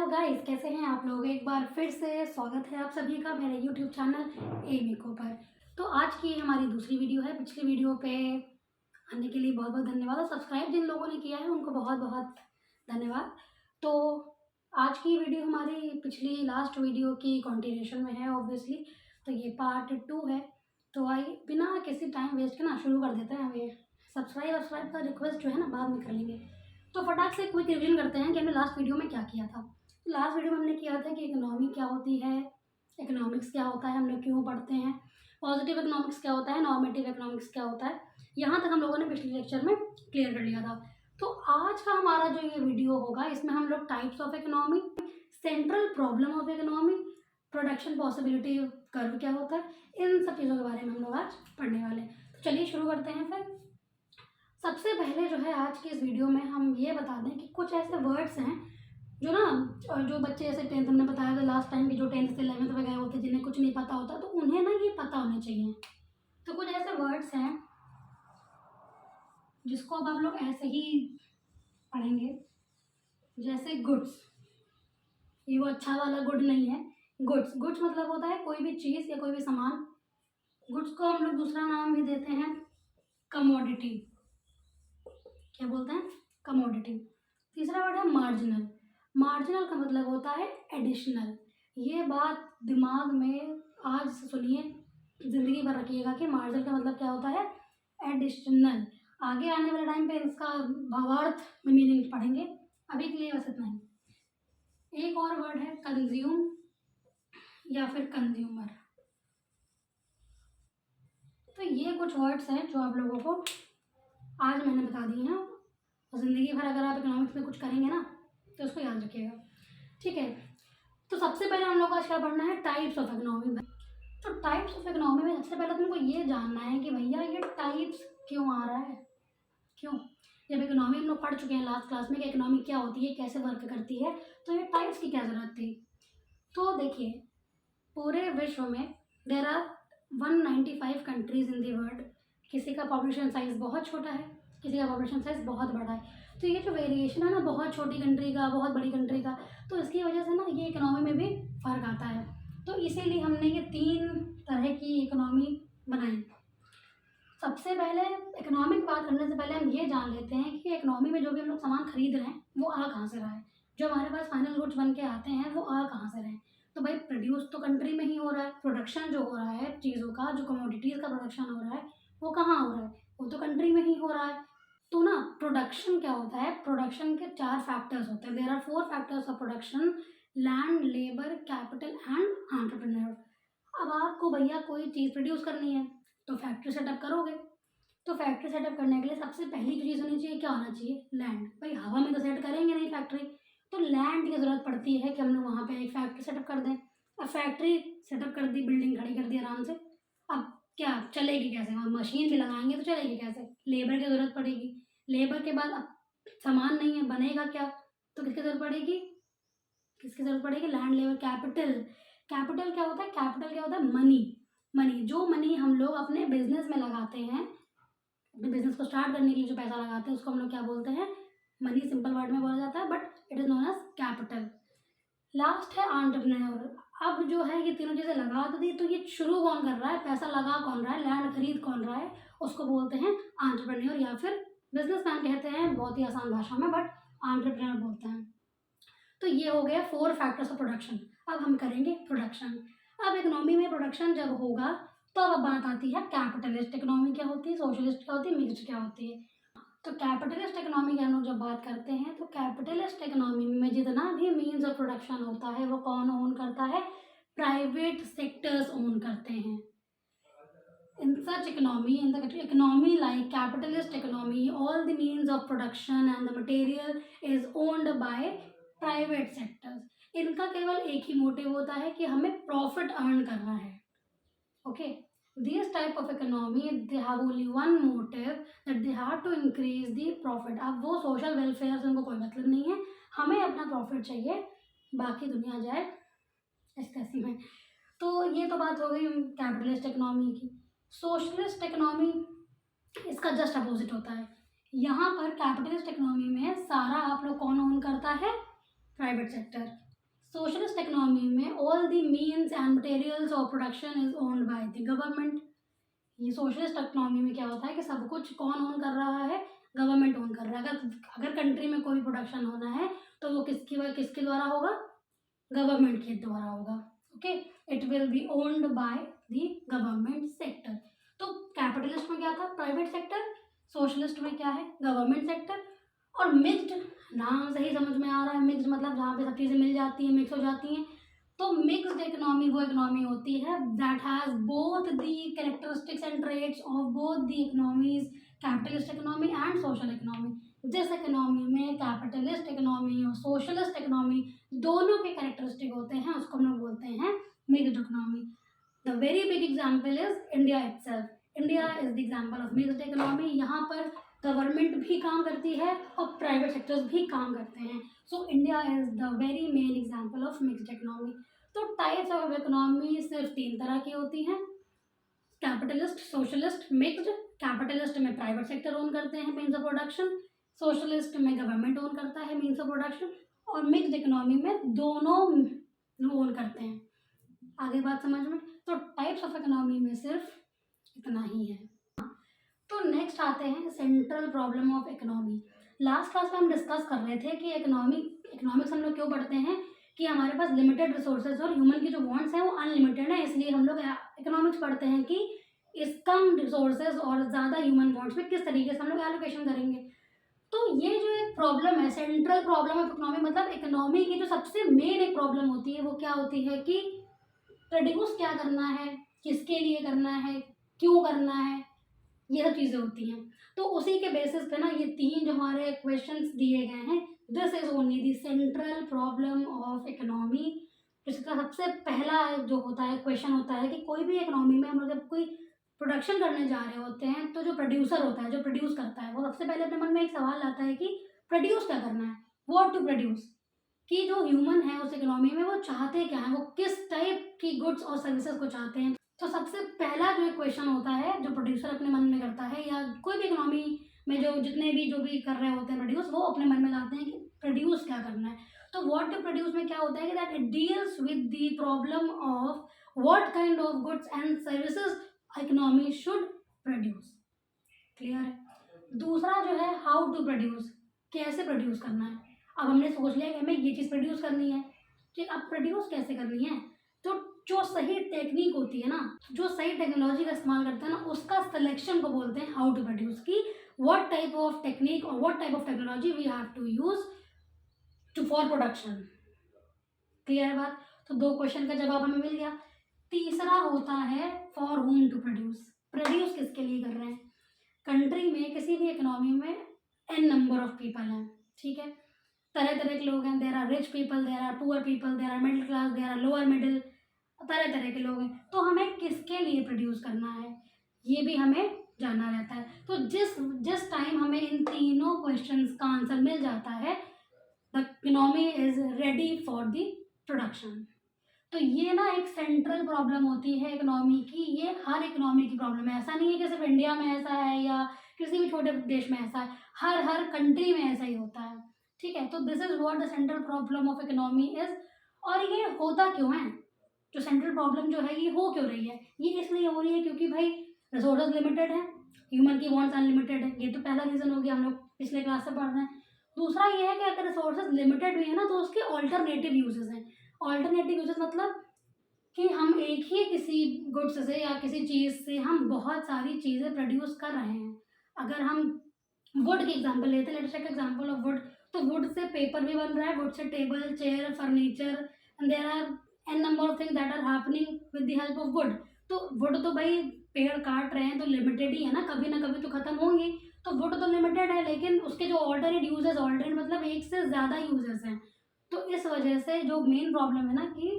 Hello guys, कैसे हैं आप लोग। एक बार फिर से स्वागत है आप सभी का मेरे यूट्यूब चैनल एमिको पर। तो आज की हमारी दूसरी वीडियो है। पिछली वीडियो पे आने के लिए बहुत बहुत धन्यवाद और सब्सक्राइब जिन लोगों ने किया है उनको बहुत बहुत धन्यवाद। तो आज की वीडियो हमारी पिछली लास्ट वीडियो की कंटिन्यूशन में है ऑब्वियसली। तो ये पार्ट 2 है। तो आइए बिना किसी टाइम वेस्ट के ना शुरू कर देते हैं। ये सब्सक्राइब का रिक्वेस्ट जो है ना बाद में कर लेंगे। तो फटाक से क्विक रिवीजन करते हैं कि हमने लास्ट वीडियो में क्या किया था। तो लास्ट वीडियो में हमने किया था कि इकोनॉमी क्या होती है, इकोनॉमिक्स क्या होता है, हम लोग क्यों पढ़ते हैं, पॉजिटिव इकोनॉमिक्स क्या होता है, नॉर्मेटिव इकोनॉमिक्स क्या होता है। यहाँ तक हम लोगों ने पिछले लेक्चर में क्लियर कर लिया था। तो आज का हमारा जो ये वीडियो होगा इसमें हम लोग types of economy, central problem of economy, production possibility curve क्या होता है, इन सब चीज़ों के बारे में हम लोग आज पढ़ने वाले हैं। तो चलिए शुरू करते हैं। फिर सबसे पहले जो है आज की इस वीडियो में हम ये बता दें कि कुछ ऐसे वर्ड्स हैं जो ना जो बच्चे जैसे 10th हमने बताया था लास्ट टाइम की, जो 10th से 11th में गए होते जिन्हें कुछ नहीं पता होता, तो उन्हें ना ये पता होने चाहिए। तो कुछ ऐसे वर्ड्स हैं जिसको अब आप लोग ऐसे ही पढ़ेंगे, जैसे गुड्स। ये वो अच्छा वाला गुड नहीं है। गुड्स गुड्स मतलब होता है कोई भी चीज़ या कोई भी सामान। गुड्स को हम लोग दूसरा नाम भी देते हैं कमोडिटी। क्या बोलते हैं? कमोडिटी। तीसरा वर्ड है मार्जिनल। मार्जिनल का मतलब होता है एडिशनल। ये बात दिमाग में आज से सुनिए, ज़िंदगी भर रखिएगा कि मार्जिनल का मतलब क्या होता है, एडिशनल। आगे आने वाले टाइम पे इसका भावार्थ में मीनिंग पढ़ेंगे, अभी के लिए बस इतना ही। एक और वर्ड है कंज्यूम या फिर कंज्यूमर। तो ये कुछ वर्ड्स हैं जो आप लोगों को आज मैंने बता दी हैं और ज़िंदगी भर अगर आप इकोनॉमिक्स में कुछ करेंगे ना तो उसको याद रखिएगा, ठीक है। तो सबसे पहले हम लोग को आज क्या पढ़ना है, टाइप्स ऑफ इकोनॉमी। तो टाइप्स ऑफ इकोनॉमी में सबसे पहले तुमको ये जानना है कि भैया ये टाइप्स क्यों आ रहा है, क्यों। जब इकोनॉमी हम लोग पढ़ चुके हैं लास्ट क्लास में कि इकोनॉमी क्या होती है, कैसे वर्क करती है, तो ये टाइप्स की क्या ज़रूरत थी। तो देखिए, पूरे विश्व में there are 195 countries in the world. किसी का पॉपुलेशन साइज बहुत छोटा है, किसी का पॉपुलेशन साइज बहुत बड़ा है। तो ये जो वेरिएशन है ना, बहुत छोटी कंट्री का बहुत बड़ी कंट्री का, तो इसकी वजह से ना ये इकोनॉमी में भी फ़र्क आता है। तो इसीलिए हमने ये 3 तरह की इकोनॉमी बनाई। सबसे पहले इकोनॉमी की बात करने से पहले हम ये जान लेते हैं कि इकोनॉमी में जो भी हम लोग सामान खरीद रहे हैं वो आ कहाँ से रहा है। जो हमारे पास फाइनल गुड्स बन के आते हैं वो आ कहाँ से रहे हैं। तो भाई प्रोड्यूस तो कंट्री में ही हो रहा है। प्रोडक्शन जो हो रहा है चीज़ों का, जो कमोडिटीज़ का प्रोडक्शन हो रहा है वो कहाँ हो रहा है, वो तो कंट्री में ही हो रहा है। तो ना प्रोडक्शन क्या होता है, प्रोडक्शन के 4 फैक्टर्स होते हैं। There are 4 factors of production: land, labour, capital and entrepreneur. अब आपको भैया कोई चीज़ प्रोड्यूस करनी है तो फैक्ट्री सेटअप करोगे। तो फैक्ट्री सेटअप करने के लिए सबसे पहली जो चीज़ होनी चाहिए, क्या होना चाहिए, लैंड। भाई हवा में तो सेट करेंगे नहीं फैक्ट्री, तो लैंड की ज़रूरत पड़ती है कि हम लोग वहाँ पे एक फैक्ट्री सेटअप कर दें। अब फैक्ट्री सेटअप कर दी, बिल्डिंग खड़ी कर दी आराम से, अब क्या चलेगी कैसे, वहाँ मशीन भी लगाएंगे तो चलेगी कैसे, लेबर की ज़रूरत पड़ेगी। लेबर के बाद अब सामान नहीं है, बनेगा क्या, तो किसकी ज़रूरत पड़ेगी, किसकी ज़रूरत पड़ेगी, लैंड, लेबर, कैपिटल। कैपिटल क्या होता है, कैपिटल क्या होता है, मनी। मनी, जो मनी हम लोग अपने बिजनेस में लगाते हैं, अपने बिजनेस को स्टार्ट करने के लिए जो पैसा लगाते हैं उसको हम लोग क्या बोलते हैं, मनी। सिंपल वर्ड में बोला जाता है but it is known as capital. Last है एंटरप्रेन्योर। अब जो है ये तीनों चीज़ें लगा तो दी, तो ये शुरू कौन कर रहा है, पैसा लगा कौन रहा है, लैंड खरीद कौन रहा है, उसको बोलते हैं एंटरप्रेन्योर या फिर बिजनेसमैन कहते हैं बहुत ही आसान भाषा में, बट एंटरप्रेन्योर बोलते हैं। तो ये हो गया 4 फैक्टर्स ऑफ प्रोडक्शन। अब हम करेंगे प्रोडक्शन। अब इकोनॉमी में प्रोडक्शन जब होगा तो अब बात आती है कैपिटलिस्ट इकोनॉमी क्या होती है, सोशलिस्ट क्या होती है, मिक्स्ड क्या होती है। तो कैपिटलिस्ट इकोनॉमी की हम लोग जब बात करते हैं तो कैपिटलिस्ट इकोनॉमी में जितना भी मीन्स ऑफ प्रोडक्शन होता है वो कौन ओन करता है, प्राइवेट सेक्टर्स ओन करते हैं। In such economy, in the economy like capitalist economy, all the means of production and the material is owned by private sectors. इनका केवल एक ही मोटिव होता है कि हमें प्रॉफिट अर्न करना है। Okay, this type of economy they have only one motive, that they have to increase the profit. अब वो सोशल वेलफेयर से उनको कोई मतलब नहीं है, हमें अपना प्रॉफिट चाहिए, बाकी दुनिया जाए इस तैसी में। तो ये तो बात हो गई कैपिटलिस्ट इकोनॉमी की। सोशलिस्ट इकोनॉमी इसका जस्ट अपोजिट होता है। यहाँ पर कैपिटलिस्ट इकोनॉमी में सारा आप लोग कौन ओन करता है, प्राइवेट सेक्टर। सोशलिस्ट इकोनॉमी में all the means and materials of production is owned by the government. ये सोशलिस्ट इकोनॉमी में क्या होता है कि सब कुछ कौन ओन कर रहा है, गवर्नमेंट ओन कर रहा है। अगर कंट्री में कोई प्रोडक्शन होना है तो वो किसके द्वारा होगा, गवर्नमेंट के द्वारा होगा। Okay, it will be owned by the government sector. तो कैपिटलिस्ट में क्या था, प्राइवेट सेक्टर, सोशलिस्ट में क्या है, गवर्नमेंट सेक्टर। और मिक्स्ड, नाम से ही समझ में आ रहा है, मिक्स्ड मतलब जहाँ पे सब चीज़ें मिल जाती हैं, मिक्स हो जाती हैं। तो मिक्स्ड इकोनॉमी वो इकोनॉमी होती है that has both the characteristics and traits of both the economies, capitalist economy and social economy. जिस इकोनॉमी में कैपिटलिस्ट इकोनॉमी और सोशलिस्ट इकोनॉमी दोनों के कैरेक्टरिस्टिक होते हैं उसको हम लोग बोलते हैं mixed economy. The very big example is India itself. India is the example of mixed economy. यहाँ पर गवर्नमेंट भी काम करती है और प्राइवेट सेक्टर्स भी काम करते हैं। So India is the very main example of mixed economy. तो टाइप्स ऑफ इकोनॉमी सिर्फ 3 तरह की होती हैं, कैपिटलिस्ट, सोशलिस्ट, मिक्स्ड। कैपिटलिस्ट में प्राइवेट सेक्टर ओन करते हैं मीन्स ऑफ प्रोडक्शन, सोशलिस्ट में गवर्नमेंट ओन करता है मीन्स ऑफ प्रोडक्शन, और मिक्स्ड इकोनॉमी में दोनों ओन करते हैं। आगे बात समझ में? तो टाइप्स ऑफ इकोनॉमी में सिर्फ इतना ही है। तो नेक्स्ट आते हैं central problem of economy. Last class में हम डिस्कस कर रहे थे कि इकोनॉमिक्स हम लोग क्यों पढ़ते हैं कि हमारे पास लिमिटेड रिसोर्सेज और ह्यूमन की जो वांट्स हैं वो अनलिमिटेड है, इसलिए हम लोग इकोनॉमिक्स पढ़ते हैं कि इस कम रिसोर्सेज और ज़्यादा ह्यूमन वांट्स में किस तरीके से हम लोग एलोकेशन करेंगे। तो ये जो एक प्रॉब्लम है, सेंट्रल प्रॉब्लम ऑफ इकोनॉमी, मतलब इकोनॉमी की जो सबसे मेन एक प्रॉब्लम होती है वो क्या होती है कि प्रोड्यूस क्या करना है, किसके लिए करना है, क्यों करना है, ये सब चीज़ें होती हैं। तो उसी के बेसिस पे ना ये 3 जो हमारे क्वेश्चंस दिए गए हैं, this is only the central problem of economy. इसका सबसे पहला जो होता है क्वेश्चन होता है कि कोई भी इकोनॉमी में हम लोग जब कोई प्रोडक्शन करने जा रहे होते हैं तो जो प्रोड्यूसर होता है, जो प्रोड्यूस करता है, वो सबसे पहले अपने मन में एक सवाल आता है कि प्रोड्यूस क्या करना है, व्हाट टू प्रोड्यूस, कि जो ह्यूमन है उस इकोनॉमी में वो चाहते क्या है, वो किस टाइप की गुड्स और सर्विसेज को चाहते हैं। तो सबसे पहला जो क्वेश्चन होता है जो प्रोड्यूसर अपने मन में करता है, या कोई भी इकोनॉमी में जो जितने भी जो भी कर रहे होते हैं प्रोड्यूस, वो अपने मन में लाते हैं कि प्रोड्यूस क्या करना है। तो व्हाट टू प्रोड्यूस में क्या होता है कि that it deals with the problem of what kind of goods and services economy should produce. Clear है? दूसरा जो है हाउ टू प्रोड्यूस, कैसे प्रोड्यूस करना है। अब हमने सोच लिया कि हमें ये चीज़ प्रोड्यूस करनी है, कि अब प्रोड्यूस कैसे करनी है। तो जो सही टेक्निक होती है ना, जो सही टेक्नोलॉजी का इस्तेमाल करते हैं ना, उसका सिलेक्शन को बोलते हैं हाउ टू प्रोड्यूस, की व्हाट टाइप ऑफ टेक्निक और what type of technology we have to use to for production. Clear है बात? तो 2 क्वेश्चन का जवाब हमें मिल गया। तीसरा होता है for whom to produce, produce किसके लिए कर रहे हैं। कंट्री में किसी भी इकोनॉमी में n नंबर ऑफ पीपल हैं, ठीक है, तरह तरह के लोग हैं। There are rich people, there are poor people, there are middle class, there are lower middle, तरह तरह के लोग हैं। तो हमें किसके लिए प्रोड्यूस करना है ये भी हमें जानना रहता है। तो जिस टाइम हमें इन तीनों क्वेश्चंस का आंसर मिल जाता है, the economy is ready for the production. तो ये ना एक सेंट्रल प्रॉब्लम होती है इकोनॉमी की, ये हर इकोनॉमी की प्रॉब्लम है। ऐसा नहीं है कि सिर्फ इंडिया में ऐसा है या किसी भी छोटे देश में ऐसा है, हर कंट्री में ऐसा ही होता है। ठीक है, तो this is what the central problem of economy is. और ये होता क्यों है, जो सेंट्रल प्रॉब्लम जो है ये हो क्यों रही है, ये इसलिए हो रही है क्योंकि भाई रिसोर्सेज लिमिटेड है, ह्यूमन की वांट्स अनलिमिटेड है। ये तो पहला रीज़न हो गया, हम लोग पिछले क्लास से पढ़ रहे हैं। दूसरा ये है कि अगर रिसोर्सेज लिमिटेड भी है ना, तो उसके ऑल्टरनेटिव यूजेस हैं। ऑल्टरनेटिव यूजेस मतलब कि हम एक ही किसी गुड्स से या किसी चीज़ से हम बहुत सारी चीज़ें प्रोड्यूस कर रहे हैं। अगर हम वुड की एग्जांपल लेते हैं, let's take example of wood, तो वुड से पेपर भी बन रहा है, वुड से table, chair, furniture, and there are an number of things that are happening with the help of wood. तो वुड तो भाई पेड़ काट रहे हैं तो लिमिटेड ही है ना कभी तो ख़त्म होंगी। तो वुड तो लिमिटेड है, लेकिन उसके जो ऑल्टरनेट यूजेस, ऑल्टरनेट मतलब एक से ज़्यादा यूजेस हैं। तो इस वजह से जो मेन प्रॉब्लम है ना कि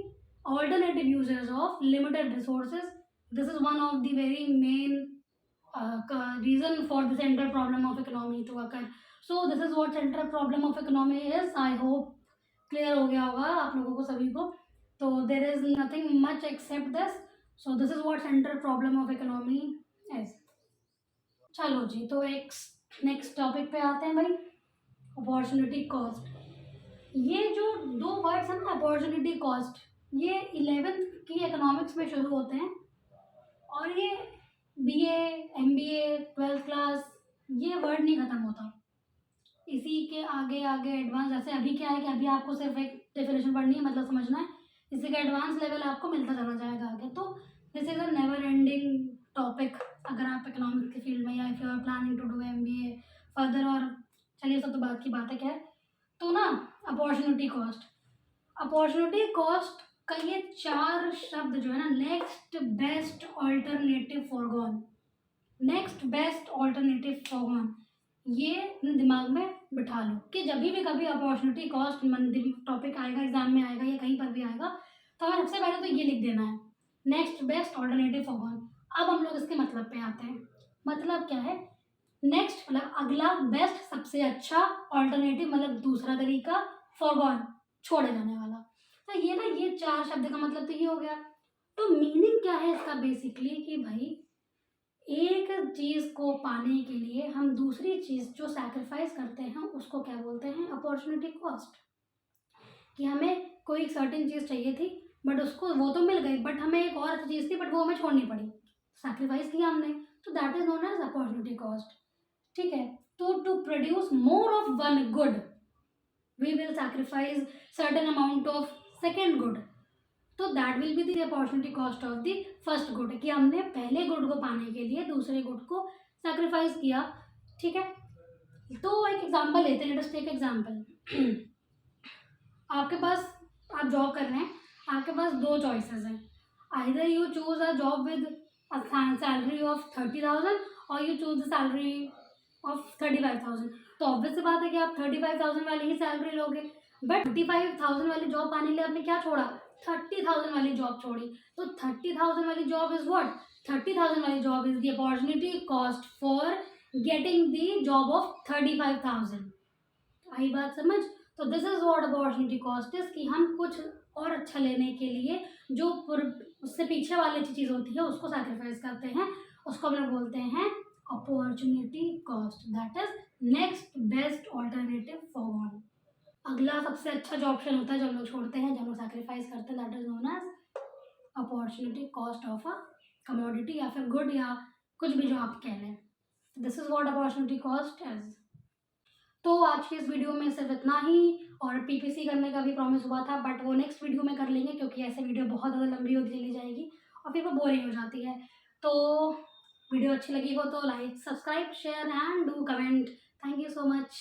alternative uses of limited resources, this is one of the very main reason for the central problem of economy to occur. So this is what central problem of economy is. I hope clear हो गया होगा आप लोगों को सभी को। तो there is nothing much except this. So this is what central problem of economy is. चलो जी, तो एक नेक्स्ट टॉपिक पे आते हैं भाई, अपॉर्चुनिटी कॉस्ट। ये जो 2 वर्ड्स है ना अपॉर्चुनिटी कॉस्ट, ये 11th की इकोनॉमिक्स में शुरू होते हैं और ये BA MBA 12th क्लास ये वर्ड नहीं ख़त्म होता, इसी के आगे आगे एडवांस। जैसे अभी क्या है कि अभी आपको सिर्फ एक डेफिनेशन पढ़नी है, मतलब समझना है, इसी का एडवांस लेवल आपको मिलता चला जाएगा आगे। तो this is a never ending topic अगर आप इकोनॉमिक्स के फील्ड में या if you are planning to do MBA further. और चलिए सब तो बात की बात है क्या है, तो ना अपॉर्चुनिटी कॉस्ट, अपॉर्चुनिटी कॉस्ट का ये 4 शब्द जो है ना, next best alternative foregone, next best alternative foregone, ये अपने दिमाग में बिठा लो कि जब भी कभी अपॉर्चुनिटी कॉस्ट टॉपिक आएगा, एग्जाम में आएगा या कहीं पर भी आएगा, तो हमें सबसे पहले तो ये लिख देना है, नेक्स्ट बेस्ट ऑल्टरनेटिव फॉरगॉन। अब हम लोग इसके मतलब पे आते हैं। मतलब क्या है, नेक्स्ट मतलब अगला, बेस्ट सबसे अच्छा, ऑल्टरनेटिव मतलब दूसरा तरीका, फॉरगॉन छोड़े जाने वाला। तो ये ना, ये 4 शब्द का मतलब तो ये हो गया। तो मीनिंग क्या है इसका बेसिकली कि भाई एक चीज़ को पाने के लिए हम दूसरी चीज़ जो सैक्रिफाइस करते हैं उसको क्या बोलते हैं, अपॉर्चुनिटी कॉस्ट। कि हमें कोई एक सर्टेन चीज़ चाहिए थी बट उसको वो तो मिल गई, बट हमें एक और अच्छी चीज़ थी बट वो हमें छोड़नी पड़ी, सैक्रिफाइस किया हमने, तो that is known as opportunity cost. ठीक है, तो to produce more of one good we will sacrifice certain amount of second good, तो that will be the opportunity cost of the first good, कि हमने पहले गुड को पाने के लिए दूसरे गुड को सैक्रिफाइस किया। ठीक है, तो एक एग्जांपल लेते हैं, लेट अस टेक एग्जांपल। आपके पास, आप जॉब कर रहे हैं, आपके पास 2 चॉइसेस हैं, either you choose a job with a salary of 30,000 और you choose the salary of 35,000। तो ऑब्वियस सी बात है कि आप 35,000 वाली ही सैलरी लोगे, बट 35,000 वाली जॉब पाने के लिए आपने क्या छोड़ा, 30,000 वाली जॉब छोड़ी। तो 30,000 वाली जॉब इज व्हाट, 30,000 वाली job is the opportunity cost for getting the job of 35,000। आई बात समझ। तो this is what opportunity cost is, कि हम कुछ और अच्छा लेने के लिए जो उससे पीछे वाली अच्छी चीज़ होती है उसको सैक्रिफाइस करते हैं, उसको हम लोग बोलते हैं opportunity cost, that is next best alternative for one. अगला सबसे अच्छा जो ऑप्शन होता है जो हम लोग छोड़ते हैं, जो हम लोग सैक्रिफाइस करते हैं, that is known as opportunity cost of a commodity या फिर गुड या कुछ भी जो आप कह लें। This is what opportunity cost is. तो आज की इस वीडियो में सिर्फ इतना ही, और PPC करने का भी प्रॉमिस हुआ था बट वो नेक्स्ट वीडियो में कर लेंगे, क्योंकि ऐसे वीडियो बहुत ज़्यादा लंबी होती चली जाएगी और फिर वो बोरिंग हो जाती है। तो वीडियो अच्छी लगी हो तो like, subscribe, share and do comment. Thank you so much.